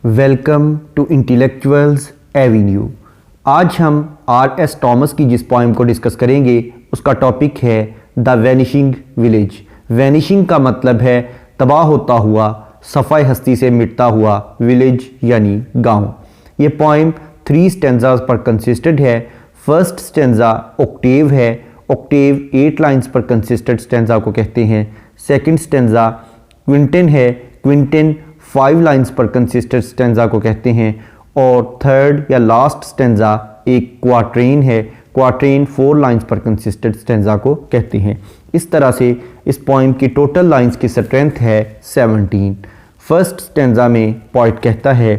Welcome to intellectuals Avenue. आज हम R.S. Thomas की जिस पोइम को डिस्कस करेंगे उसका टॉपिक है द वैनिशिंग विलेज। वैनिशिंग का मतलब है तबाह होता हुआ, सफ़ाई हस्ती से मिटता हुआ, विलेज यानी गांव। ये पोइम 3 स्टेंजाज पर कंसिस्टेड है। फर्स्ट स्टेंजा ऑक्टेव है। ऑक्टेव 8 लाइंस पर कंसिस्टेड स्टेंजा को कहते हैं। सेकंड स्टेंजा क्विंटन है। क्विंटन 5 लाइंस पर कंसिस्टेड स्टेंजा को कहते हैं। और थर्ड या लास्ट स्टेंजा एक क्वाट्रेन है। क्वाट्रेन 4 लाइंस पर कंसिस्टेड स्टेंजा को कहते हैं। इस तरह से इस पोइम की टोटल लाइंस की स्ट्रेंथ है 17। फर्स्ट स्टेंजा में पोइट कहता है,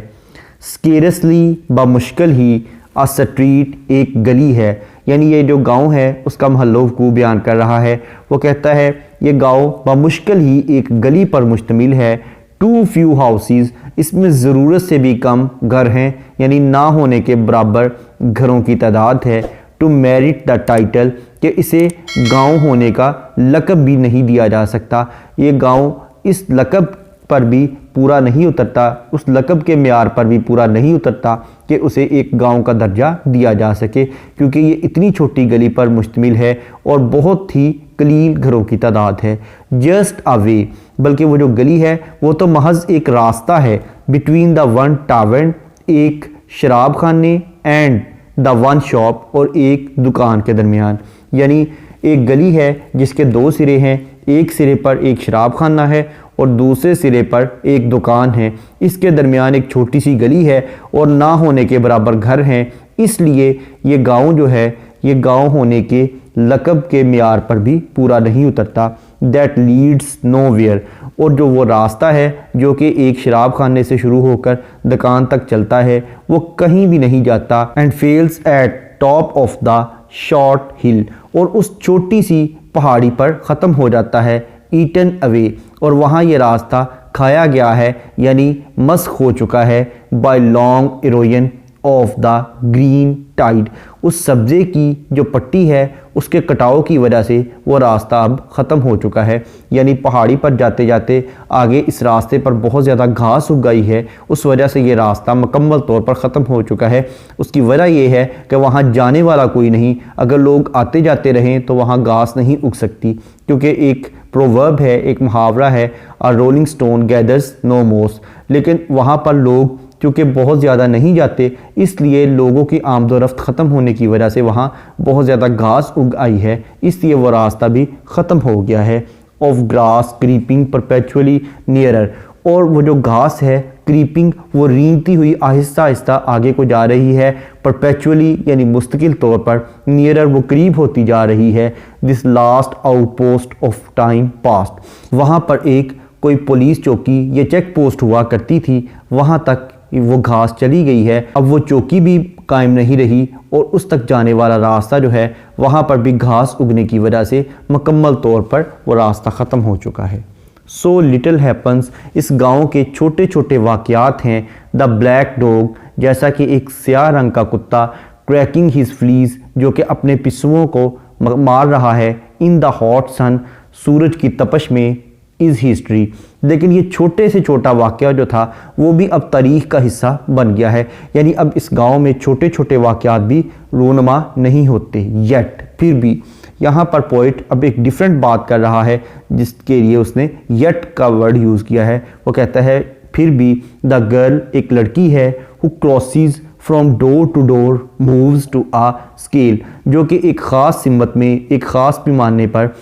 स्केरसली बमुश्किल ही अ स्ट्रीट एक गली है, यानी ये जो गांव है उसका महल्लों को बयान कर रहा है। वो कहता है ये गांव बमुश्किल ही एक गली पर मुश्तमिल है। टू फ्यू हाउसेस, इसमें ज़रूरत से भी कम घर हैं, यानी ना होने के बराबर घरों की तादाद है। टू मेरिट द टाइटल, कि इसे गांव होने का लक़ब भी नहीं दिया जा सकता। ये गांव इस लक़ब पर भी पूरा नहीं उतरता, उस लक़ब के म्यार पर भी पूरा नहीं उतरता कि उसे एक गांव का दर्जा दिया जा सके, क्योंकि ये इतनी छोटी गली पर मुश्तमिल है और बहुत ही कलील घरों की तादाद है। जस्ट अ वे, बल्कि वो जो गली है वो तो महज एक रास्ता है। बिटवीन द वन टावर्न, एक शराब खाने, एंड द वन शॉप, और एक दुकान के दरमियान। यानी एक गली है जिसके 2 सिरे हैं। एक सिरे पर एक शराब खाना है और दूसरे सिरे पर एक दुकान है। इसके दरमियान एक छोटी सी गली है और ना होने के बराबर घर हैं। इसलिए ये गांव जो है ये गांव होने के लक़ब के म्यार पर भी पूरा नहीं उतरता। दैट लीड्स नोवेयर, और जो वो रास्ता है जो कि एक शराब खाने से शुरू होकर दुकान तक चलता है वो कहीं भी नहीं जाता। And falls at top of the short hill, और उस छोटी सी पहाड़ी पर ख़त्म हो जाता है। ईटन अवे, और वहाँ ये रास्ता खाया गया है, यानी मस्क हो चुका है। By long erosion of the green tide, उस सब्ज़े की जो पट्टी है उसके कटाव की वजह से वो रास्ता अब ख़त्म हो चुका है। यानी पहाड़ी पर जाते जाते आगे इस रास्ते पर बहुत ज़्यादा घास उग गई है, उस वजह से ये रास्ता मुकम्मल तौर पर ख़त्म हो चुका है। उसकी वजह ये है कि वहाँ जाने वाला कोई नहीं। अगर लोग आते जाते रहें तो वहाँ घास नहीं उग सकती, क्योंकि एक प्रोवर्ब है, एक मुहावरा है, अ रोलिंग स्टोन गैदर्स नो मोस। लेकिन वहाँ पर लोग क्योंकि बहुत ज़्यादा नहीं जाते, इसलिए लोगों की आमदोरफ्त ख़त्म होने की वजह से वहाँ बहुत ज़्यादा घास उग आई है, इसलिए वो रास्ता भी ख़त्म हो गया है। Of grass creeping perpetually nearer, और वो जो घास है क्रीपिंग वो रेंगती हुई आहिस्ता आहिस्ता आगे को जा रही है। परपेचुअली यानी मुस्तकिल तौर पर, नियरर वो करीब होती जा रही है। This last outpost of time past, वहाँ पर एक कोई पुलिस चौकी या चेक पोस्ट हुआ करती थी, वहाँ तक वो घास चली गई है। अब वो चौकी भी कायम नहीं रही और उस तक जाने वाला रास्ता जो है वहाँ पर भी घास उगने की वजह से मुकम्मल तौर पर वो रास्ता ख़त्म हो चुका है। सो लिटिल हैपन्स, इस गांव के छोटे छोटे वाक़यात हैं। द ब्लैक डॉग, जैसा कि एक स्याह रंग का कुत्ता, क्रैकिंग हिज फ्लीज, जो कि अपने पिस्सुओं को मार रहा है। इन द हॉट सन, सूरज की तपश में, इज़ हिस्ट्री। लेकिन ये छोटे से छोटा वाक़या जो था वो भी अब तारीख़ का हिस्सा बन गया है। यानी अब इस गांव में छोटे छोटे वाक़यात भी रोनमा नहीं होते येट। फिर भी यहाँ पर पोइट अब एक डिफरेंट बात कर रहा है, जिसके लिए उसने येट का वर्ड यूज़ किया है। वो कहता है फिर भी द गर्ल, एक लड़की है, who crosses from door to door moves to a scale, जो कि एक ख़ास सिमत में, एक ख़ास पैमाने पर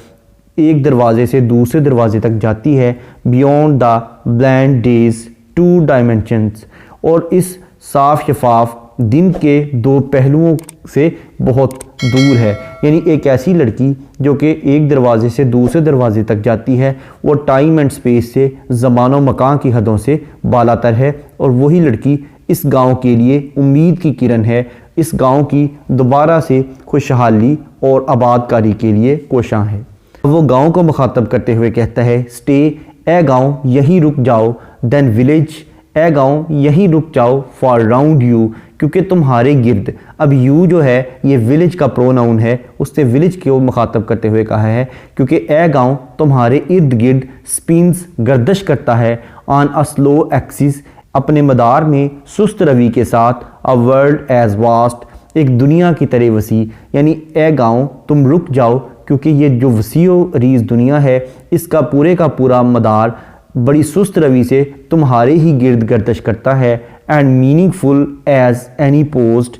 एक दरवाजे से दूसरे दरवाजे तक जाती है। Beyond the bland days 2 dimensions, और इस साफ शफाफ दिन के 2 पहलुओं से बहुत दूर है। यानी एक ऐसी लड़की जो कि एक दरवाजे से दूसरे दरवाजे तक जाती है, वो टाइम एंड स्पेस से, ज़मान व मकान की हदों से बालातर है। और वही लड़की इस गांव के लिए उम्मीद की किरण है, इस गांव की दोबारा से खुशहाली और आबादकारी के लिए कोशां है। वो गांव को मुखातब करते हुए कहता है, स्टे ए गांव यहीं रुक जाओ, देन विलेज ए गांव यहीं रुक जाओ, फॉर राउंड यू, क्योंकि तुम्हारे गिर्द। अब यू जो है ये विलेज का प्रोनाउन है, उससे विलेज को मुखातब करते हुए कहा है, क्योंकि ए गांव तुम्हारे इर्द गिर्द स्पिन्स गर्दश करता है। ऑन अ स्लो एक्सिस, अपने मदार में सुस्त रवि के साथ अ वर्ल्ड एज वास्ट, एक दुनिया की तरह वसी, यानी ए गाँव तुम रुक जाओ क्योंकि ये जो वसीओ रीज़ दुनिया है इसका पूरे का पूरा मदार बड़ी सुस्त रवि से तुम्हारे ही गिर्द गर्दश करता है। And meaningful as any post,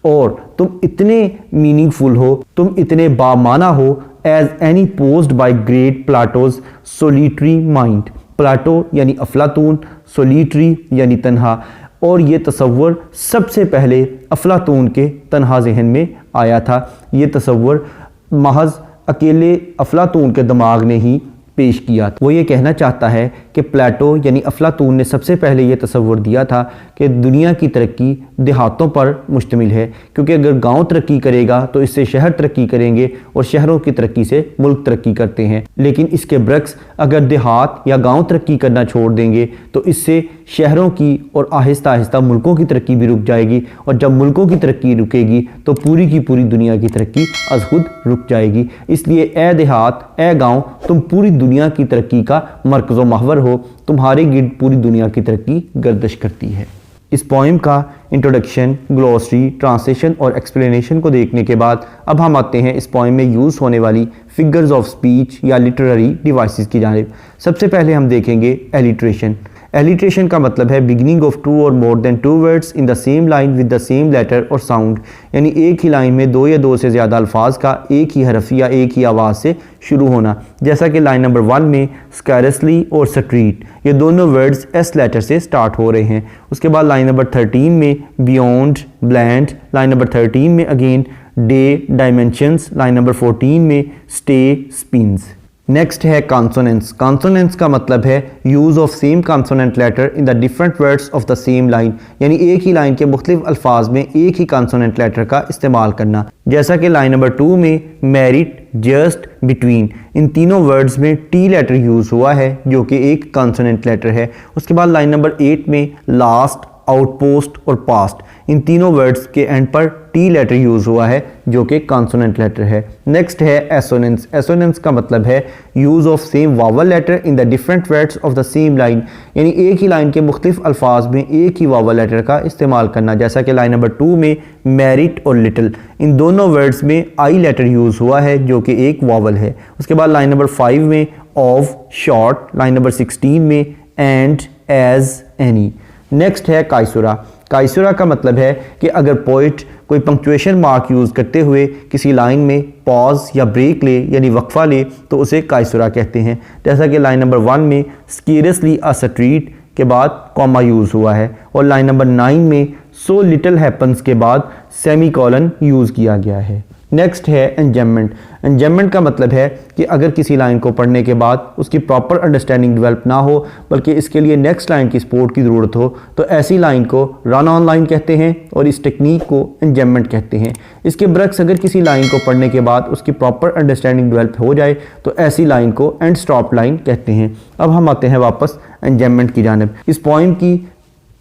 और तुम इतने मीनिंगफुल हो, तुम इतने बामाना हो as any post by great Plato's solitary mind. Plato यानी अफलातून, सोलिटरी यानी तन्हा, और ये तसव्वुर सबसे पहले अफलातून के तन्हा जहन में आया था। ये तसव्वुर महज अकेले अफलातून के दिमाग ने ही पेश किया। वो ये कहना चाहता है कि प्लेटो यानी अफलातून ने सबसे पहले ये तसव्वुर दिया था कि दुनिया की तरक्की देहातों पर मुश्तमिल है, क्योंकि अगर गांव तरक्की करेगा तो इससे शहर तरक्की करेंगे और शहरों की तरक्की से मुल्क तरक्की करते हैं। लेकिन इसके बरक्स अगर देहात या गांव तरक्की करना छोड़ देंगे तो इससे शहरों की और आहिस्ता आहिस्ता मुल्कों की तरक्की भी रुक जाएगी, और जब मुल्कों की तरक्की रुकेगी तो पूरी की पूरी दुनिया की तरक्की अज खुद रुक जाएगी। इसलिए ए देहात ए गाँव तुम पूरी दुनिया की तरक्की का मरकज़ व महवर हो, तुम्हारे गिर्द पूरी दुनिया की तरक्की गर्दिश करती है। इस पोइम का इंट्रोडक्शन, ग्लॉसरी, ट्रांसलेशन और एक्सप्लेनेशन को देखने के बाद अब हम आते हैं इस पोइम में यूज़ होने वाली फिगर्स ऑफ स्पीच या लिटरेरी डिवाइसेस की जानिब। सबसे पहले हम देखेंगे एलिट्रेशन। एलिट्रेशन का मतलब है beginning of two or more than two words in the same line with the same letter or sound, यानी एक ही लाइन में दो या दो से ज़्यादा अल्फाज का एक ही हरफ या एक ही आवाज़ से शुरू होना। जैसा कि लाइन नंबर 1 में स्कैरसली और स्ट्रीट, ये दोनों वर्ड्स एस लेटर से स्टार्ट हो रहे हैं। उसके बाद लाइन नंबर 13 में बियॉन्ड, ब्लैंड, लाइन नंबर 13 में again day, dimensions, line number 14 में स्टे, स्पिन्स। नेक्स्ट है कॉन्सोनेंट्स। कॉन्सोनेंट्स का मतलब है use of same consonant letter in the different words of the same line, यानी एक ही लाइन के मुख्तलिफ अल्फाज में एक ही कॉन्सोनेंट लेटर का इस्तेमाल करना। जैसा कि लाइन नंबर 2 में मेरिट, जस्ट, बिटवीन, इन तीनों वर्ड्स में टी लेटर यूज़ हुआ है जो कि एक कॉन्सोनेंट लेटर है। उसके बाद लाइन नंबर 8 में लास्ट, आउटपोस्ट और पास्ट, इन तीनों वर्ड्स के एंड पर टी लेटर यूज़ हुआ है जो कि कॉन्सोनेंट लेटर है। नेक्स्ट है एसोनेंस। एसोनेंस का मतलब है use of same vowel letter in the different words of the same line, यानी एक ही लाइन के मुख्तलिफ अल्फाज में एक ही वावल लेटर का इस्तेमाल करना। जैसा कि लाइन नंबर 2 में मेरिट और लिटिल, इन दोनों वर्ड्स में आई लेटर यूज़ हुआ है जो कि एक वावल है। उसके बाद लाइन नंबर 5 में ऑफ, शॉर्ट, लाइन नंबर 16 में एंड, एज, एनी। नेक्स्ट है कायसुरा। कायसुरा का मतलब है कि अगर पोइट कोई पंक्चुएशन मार्क यूज़ करते हुए किसी लाइन में पॉज या ब्रेक ले यानी वक्फा ले तो उसे कायसुरा कहते हैं। जैसा कि लाइन नंबर 1 में स्कीरसली अ स्ट्रीट के बाद कॉमा यूज़ हुआ है, और लाइन नंबर 9 में सो लिटिल हैपन्स के बाद सेमीकोलन यूज़ किया गया है। नेक्स्ट है एंजम्मेंट। एंजम्मेंट का मतलब है कि अगर किसी लाइन को पढ़ने के बाद उसकी प्रॉपर अंडरस्टैंडिंग डेवलप ना हो बल्कि इसके लिए नेक्स्ट लाइन की सपोर्ट की ज़रूरत हो तो ऐसी लाइन को रन ऑन लाइन कहते हैं और इस टेक्निक को एंजम्मेंट कहते हैं। इसके बरक्स अगर किसी लाइन को पढ़ने के बाद उसकी प्रॉपर अंडरस्टैंडिंग डेवलप हो जाए तो ऐसी लाइन को एंड स्टॉप लाइन कहते हैं। अब हम आते हैं वापस एंजम्मेंट की जानिब। इस पोइम की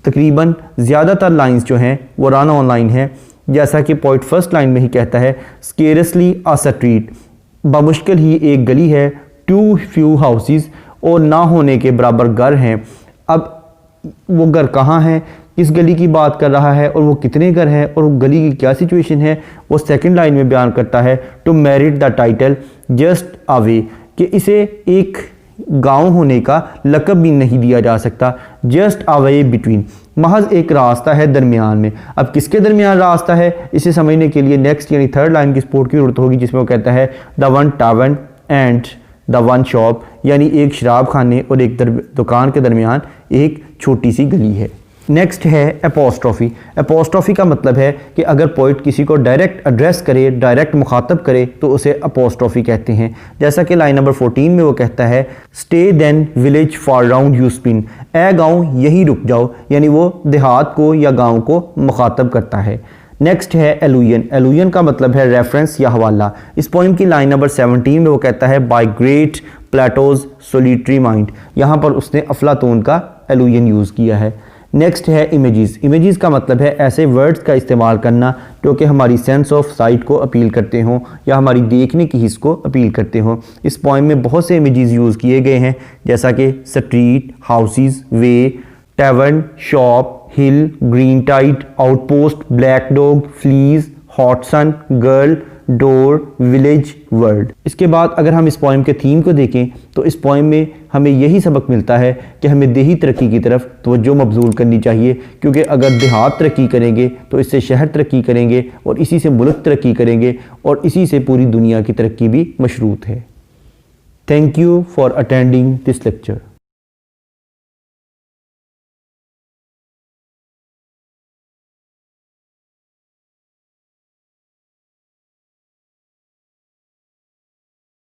तकरीबन ज़्यादातर लाइन्स जो हैं वो रन ऑन लाइन है। जैसा कि पोइट फर्स्ट लाइन में ही कहता है स्केरसली अ स्ट्रीट, बामुश्किल ही एक गली है, टू फ्यू हाउसेस, और ना होने के बराबर घर हैं। अब वो घर कहाँ हैं, किस गली की बात कर रहा है और वो कितने घर हैं और वो गली की क्या सिचुएशन है, वो सेकंड लाइन में बयान करता है। To merit the title just away, कि इसे एक गांव होने का लक़ब भी नहीं दिया जा सकता। जस्ट अवे बिटवीन, महज एक रास्ता है दरमियान में। अब किसके दरमियान रास्ता है इसे समझने के लिए नेक्स्ट यानी थर्ड लाइन की सपोर्ट की जरूरत होगी, जिसमें वो कहता है the one town and the one shop, यानी एक शराब खाने और एक दुकान के दरमियान एक छोटी सी गली है। नेक्स्ट है एपोस्ट्रॉफी। एपोस्ट्रॉफी का मतलब है कि अगर पोइट किसी को डायरेक्ट एड्रेस करे, डायरेक्ट मुखातब करे तो उसे एपोस्ट्रॉफी कहते हैं। जैसा कि लाइन नंबर 14 में वो कहता है stay then village for round you spin, ए गाँव यहीं रुक जाओ, यानी वो देहात को या गाँव को मुखातब करता है। नेक्स्ट है एलुयन। एलुयन का मतलब है रेफरेंस या हवाला। इस पोइम की लाइन नंबर 17 में वो कहता है by great Plato's solitary mind, यहाँ पर उसने अफलातून का एलुयन यूज़ किया है। नेक्स्ट है इमेजेस। इमेजेस का मतलब है ऐसे वर्ड्स का इस्तेमाल करना जो कि हमारी सेंस ऑफ साइट को अपील करते हों या हमारी देखने की हिस्स को अपील करते हों। इस पोइम में बहुत से इमेजेस यूज़ किए गए हैं जैसा कि street, houses, way, tavern, shop, hill, green tide, outpost, black dog, fleas, hot sun, girl, door, village, world. इसके बाद अगर हम इस पोइम के थीम को देखें तो इस पोइम में हमें यही सबक मिलता है कि हमें देही तरक्की की तरफ तवज्जो मबजूल करनी चाहिए, क्योंकि अगर देहात तरक्की करेंगे तो इससे शहर तरक्की करेंगे और इसी से मुल्क तरक्की करेंगे और इसी से पूरी दुनिया की तरक्की भी मशरूत है। Thank you for attending this lecture.